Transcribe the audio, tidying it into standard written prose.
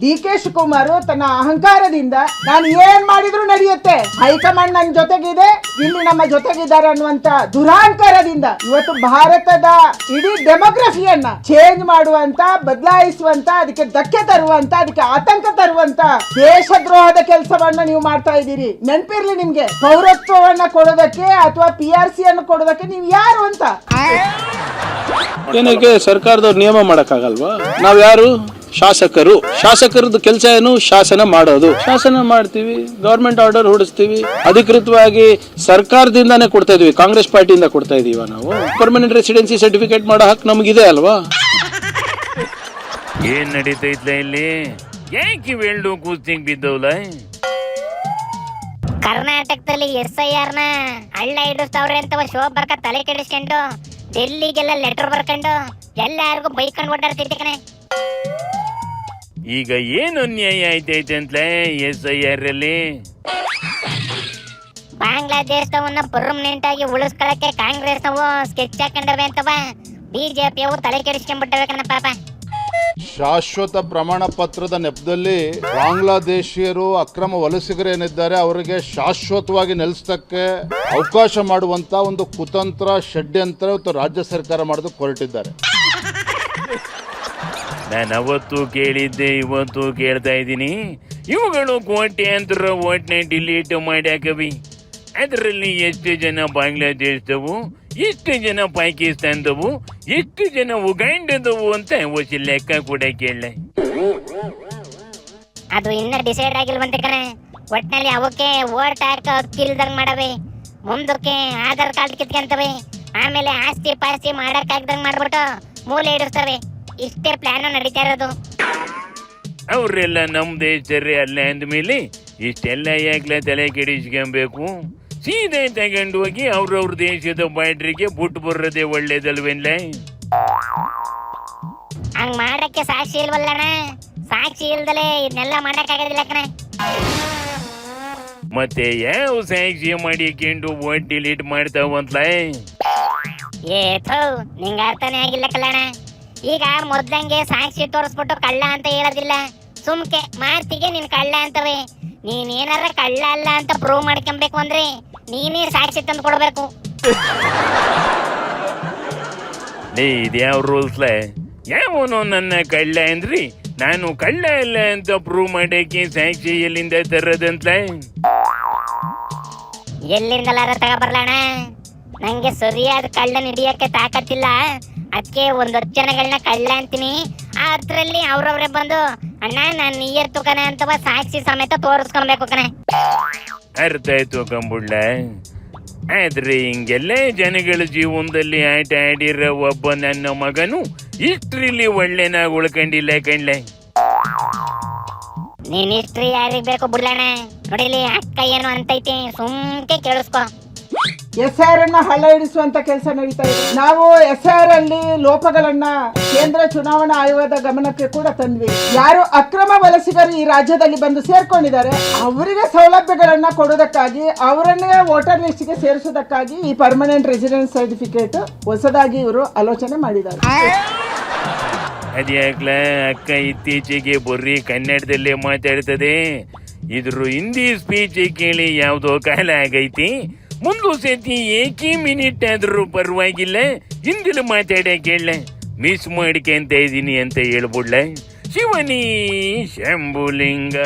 ಡಿ.ಕೆ. ಶಿವಕುಮಾರ್ ತನ್ನ ಅಹಂಕಾರದಿಂದ ನಾನು ಏನ್ ಮಾಡಿದ್ರು ನಡೆಯುತ್ತೆ, ಹೈಕಮಾಂಡ್ ನನ್ನ ಜೊತೆಗಿದೆ, ಇಲ್ಲಿ ನಮ್ಮ ಜೊತೆಗಿದ್ದಾರೆ ಅನ್ನುವಂತ ದುರಹಂಕಾರದಿಂದ ಇವತ್ತು ಭಾರತದ ಇಡೀ ಡೆಮೋಗ್ರಫಿಯನ್ನ ಚೇಂಜ್ ಮಾಡುವಂತ, ಬದಲಾಯಿಸುವಂತ, ಅದಕ್ಕೆ ಧಕ್ಕೆ ತರುವಂತ, ಅದಕ್ಕೆ ಆತಂಕ ತರುವಂತ ದೇಶದ್ರೋಹದ ಕೆಲಸವನ್ನ ನೀವು ಮಾಡ್ತಾ ಇದ್ದೀರಿ. ನೆನಪಿರ್ಲಿ ನಿಮ್ಗೆ, ಪೌರತ್ವವನ್ನ ಕೊಡೋದಕ್ಕೆ ಅಥವಾ PRC ಅನ್ನು ಕೊಡೋದಕ್ಕೆ ನೀವು ಯಾರು ಅಂತ. ಏನಕ್ಕೆ ಸರ್ಕಾರದವ್ರು ನಿಯಮ ಮಾಡಕ್ಕಾಗಲ್ವಾ? ನಾವ್ ಯಾರು? ಶಾಸಕರು. ಶಾಸಕರದ್ದು ಕೆಲಸ ಏನು? ಶಾಸನ ಮಾಡೋದು. ಶಾಸನ ಮಾಡ್ತೀವಿ, ಗವರ್ಮೆಂಟ್ ಆರ್ಡರ್ ಹೊಡಿಸ್ತೀವಿ, ಅಧಿಕೃತವಾಗಿ ಸರ್ಕಾರದಿಂದಾನೇ ಕೊಡ್ತಾ ಇದೀವಿ, ಕಾಂಗ್ರೆಸ್ ಪಾರ್ಟಿಯಿಂದ ಕೊಡ್ತಾ ಇದೀವ. ನಾವು ಪರ್ಮನೆಂಟ್ ರೆಸಿಡೆನ್ಸಿ ಸರ್ಟಿಫಿಕೇಟ್ ಮಾಡೋ ಹಕ್ಕು ನಮಗಿದೆ ಅಲ್ವಾ? ಏನ್ ನಡೀತೈತ್ಲ ಇಲ್ಲಿ? ಯಾಕೆ ವೇಳ್ಡು ಕೂಸ್ತಿಂಗ್ ಬಿದ್ದವಲ್ಲ? ಕರ್ನಾಟಕದಲ್ಲಿ SIR ನ ಹಳ್ಳ ಹಿಡಿಸ್ತವ್ರೆ ಅಂತ ಶೋ ಬರ್ಕ ತಲೆ ಕೆಡಿಸ್ಕೊಂಡು ಡೆಲ್ಲಿಗೆಲ್ಲ ಲೆಟರ್ ಬರ್ಕೊಂಡು ಎಲ್ಲಾರ್ಗು ಬೈಕೊಂಡು ಓಡಾಡ್ತಿದ್ದೆ ಕಣೆ. ಈಗ ಏನು ಅನ್ಯಾಯ ಆಯ್ತೈತೆ ಅಂತಲೇ SIR ಅಲ್ಲಿ? ಬಾಂಗ್ಲಾದೇಶದವನ್ನ ಪರ್ಮನೆಂಟ್ ಆಗಿ ಉಳಿಸ್ಕೊಳಕ್ಕೆ ಕಾಂಗ್ರೆಸ್ನವು ಸ್ಕೆಚ್ ಹಾಕೊಂಡವೆ ಅಂತವ BJP ತಲೆ ಕೆಡಿಸ್ಕೊಂಡ್ಬಿಟ್ಟವೆ ಕಣ ಪಾಪ. ಶಾಶ್ವತ ಪ್ರಮಾಣ ಪತ್ರದ ನೆಪದಲ್ಲಿ ಬಾಂಗ್ಲಾದೇಶಿಯರು ಅಕ್ರಮ ವಲಸಿಗರೇನಿದ್ದಾರೆ ಅವರಿಗೆ ಶಾಶ್ವತವಾಗಿ ನೆಲೆಸಕ್ಕೆ ಅವಕಾಶ ಮಾಡುವಂತ ಒಂದು ಕುತಂತ್ರ, ಷಡ್ಯಂತ್ರ ಇವತ್ತು ರಾಜ್ಯ ಸರ್ಕಾರ ಮಾಡೋದಕ್ಕೆ ಹೊರಟಿದ್ದಾರೆ. ನಾನು ಅವತ್ತು ಕೇಳಿದ್ದೆ, ಇವತ್ತು ಕೇಳ್ತಾ ಇದ್ದೀನಿ. ಇವುಗಳು ಕೋಟ್ಯಾಂತರ ಓಟ್ನೆ ಡಿಲೀಟ್ ಮಾಡ್ಯಾಕವಿ. ಅದರಲ್ಲಿ ಎಷ್ಟು ಜನ ಬಾಂಗ್ಲಾದೇಶದವು, ಎಷ್ಟು ಜನ ಪಾಕಿಸ್ತಾನದವು, ಎಷ್ಟು ಜನ ಉಗಾಂಡದವು ಅಂತ ಹೊಸ ಲೆಕ್ಕ ಕೂಡ ಕೇಳ. ಅದು ಇನ್ನ ಡಿಸೈಡ್ ಆಗಿಲ್ವಂತೆ ಕಣ. ಒಟ್ನಲ್ಲಿ ಅವಕ್ಕೆ ವೋಟ್ ಹಾಕ ಹಕ್ಕಿಲ್ದಂಗ್ ಮಾಡವೆ, ಮುಂದಕ್ಕೆ ಆಧಾರ್ ಕಾರ್ಡ್ ಕಿತ್ಕೊಂತವೆ, ಆಮೇಲೆ ಆಸ್ತಿ ಪಾಸ್ತಿ ಮಾಡಕ್ ಆಗ್ದಂಗ್ ಮಾಡ್ಬಿಟ್ಟು ಮೂಲೆ ಇಡಿಸ್ತವೆ. ಇಷ್ಟೇ ಪ್ಲಾನ್ ನಡೀತಾ ಇರೋದು. ಅವರೆಲ್ಲ ನಮ್ ದೇಶರೇ ಅಲ್ಲ ಅಂದ್ಮೇಲೆ ಇಷ್ಟೆಲ್ಲ ಯಾಕ್ಲ ತಲೆ ಕೆಡಿಸ್ಕೊಬೇಕು? ಸೀದಾ ತಗೊಂಡು ಹೋಗಿ ಅವ್ರವ್ರ ದೇಶದ ಬಾರ್ಡ್ರಿಗೆ ಬಿಟ್ಟು ಬರೋದೇ ಒಳ್ಳೇದಲ್ವೇನ್ಲ? ಹಂಗ್ ಮಾಡಕ್ಕೆ ಸಾಕ್ಷಿ ಇಲ್ವಲ್ಲಣ್ಣ. ಸಾಕ್ಷಿ ಇಲ್ದಲೆ ಇದನ್ನೆಲ್ಲ ಮಾಡಕ್ ಆಗೋದಿಲ್ಲ ಕಣ. ಮತ್ತೆ ಯಾವ ಸಾಕ್ಷಿ ಮಾಡಿಕೊಂಡು ವೋಟ್ ಡಿಲೀಟ್ ಮಾಡ್ತಾವಂತಲ? ಏಥೋ ನಿಂಗ ಅರ್ಥನೇ ಆಗಿಲ್ಲ ಕಲ್ಲಣ್ಣ. ಈಗ ಮೊದ್ಲಂಗೆ ಸಾಕ್ಷಿ ತೋರಿಸ್ಬಿಟ್ಟು ಕಳ್ಳ ಅಂತ ಹೇಳೋದಿಲ್ಲ, ಸುಮ್ಕೆ ಮಾತಿಗೆ ನೀನ್ ಕಳ್ಳ ಅಂತವೆ. ನೀನ್ ಏನಾರ ಕಳ್ಳ ಅಲ್ಲ ಅಂತ ಪ್ರೂವ್ ಮಾಡ್ಕೊಬೇಕು ಅಂದ್ರೆ ನೀನೇ ಸಾಕ್ಷಿ ತಂದು ಕೊಡ್ಬೇಕು. ಇದ್ಯಾವ ರೂಲ್ಸ್ಲ? ಯಾವನು ನನ್ನ ಕಳ್ಳ ಅಂದ್ರಿ ನಾನು ಕಳ್ಳ ಇಲ್ಲ ಅಂತ ಪ್ರೂವ್ ಮಾಡಕ್ಕೆ ಸಾಕ್ಷಿ ಎಲ್ಲಿಂದ ತರದಂತ? ಎಲ್ಲಿಂದಲಾರ ತಗೊಬರ್ಲಣ್ಣ. ನಂಗೆ ಸರಿಯಾದ ಕಳ್ಳನ ಹಿಡಿಯಕ್ಕೆ ತಾಕತ್ತಿಲ್ಲ, ಅದಕ್ಕೆ 10 ಜನಗಳನ್ನ ಕಳ್ಳ ಅಂತೀನಿ. ಅದ್ರಲ್ಲಿ ಅವ್ರವ್ರೆ ಬಂದು ಅಣ್ಣ ನಾನು ನೀಯರ್ ತುಕನ ಅಂತ ಸಾಕ್ಷಿ ಸಮೇತ ತೋರಿಸ್ಕೊಬೇಕು ಕಣೆ. ಅರ್ಥ ಆಯ್ತು ಕಂಬುಳ್ಳ. ಆದ್ರೆ ಹಿಂಗೆಲ್ಲ ಜನಗಳ ಜೀವನದಲ್ಲಿ ಆಟ ಆಡಿರೋ ಒಬ್ಬ ನನ್ನ ಮಗನು ಹಿಸ್ಟ್ರಿಲಿ ಒಳ್ಳೆನಾಗ ಉಳ್ಕೊಂಡಿಲ್ಲ ಕಣ್ಲೆ. ನೀನ್ ಹಿಸ್ಟ್ರಿ ಯಾರಿಗ್ ಬೇಕು ಬಿಡ್ಲಣ್ಣ. ನೋಡಿಲಿ ಅಕ್ಕ ಏನು ಅಂತೈತಿ, ಸುಮ್ಕೆ ಕೇಳಿಸ್ಕೊ. SIR ಅನ್ನ ಹಳ್ಳ ಹಿಡಿಸುವಂತ ಕೆಲಸ ನಡೀತಾ ಇದೆ. ನಾವು SIR ಅಲ್ಲಿ ಲೋಪಗಳನ್ನ ಕೇಂದ್ರ ಚುನಾವಣಾ ಆಯೋಗದ ಗಮನಕ್ಕೆ ಕೂಡ ತಂದ್ವಿ. ಯಾರು ಅಕ್ರಮ ವಲಸಿಗರು ಈ ರಾಜ್ಯದಲ್ಲಿ ಬಂದು ಸೇರ್ಕೊಂಡಿದ್ದಾರೆ ಅವರಿಗೆ ಸೌಲಭ್ಯಗಳನ್ನ ಕೊಡೋದಕ್ಕಾಗಿ, ಅವರನ್ನೇ ವೋಟರ್ ಲಿಸ್ಟ್ ಗೆ ಸೇರಿಸೋದಕ್ಕಾಗಿ ಈ ಪರ್ಮನೆಂಟ್ ರೆಸಿಡೆನ್ಸ್ ಸರ್ಟಿಫಿಕೇಟ್ ಹೊಸದಾಗಿ ಇವರು ಆಲೋಚನೆ ಮಾಡಿದ್ದಾರೆ. ಅದ್ಯಾಕ್ಲ ಅಕ್ಕ ಇತ್ತೀಚೆಗೆ ಬರೀ ಕನ್ನಡದಲ್ಲೇ ಮಾತಾಡ್ತದೆ. ಇದ್ರ ಹಿಂದಿ ಸ್ಪೀಚ್ ಕೇಳಿ ಯಾವ್ದೋ ಕಾಲ ಆಗೈತಿ. ಮುಂದೂ ಸತಿ ಏಕಿ ಮಿನಿಟ್ ಆದ್ರೂ ಪರವಾಗಿಲ್ಲ ಹಿಂದಿಲು ಮಾತಾಡ ಕೇಳ. ಮಿಸ್ ಮಾಡ್ಕೊಂತ ಇದೀನಿ ಅಂತ ಹೇಳ್ಬಿಡ್ಲ. ಶಿವನಿ ಶಂಭುಲಿಂಗ.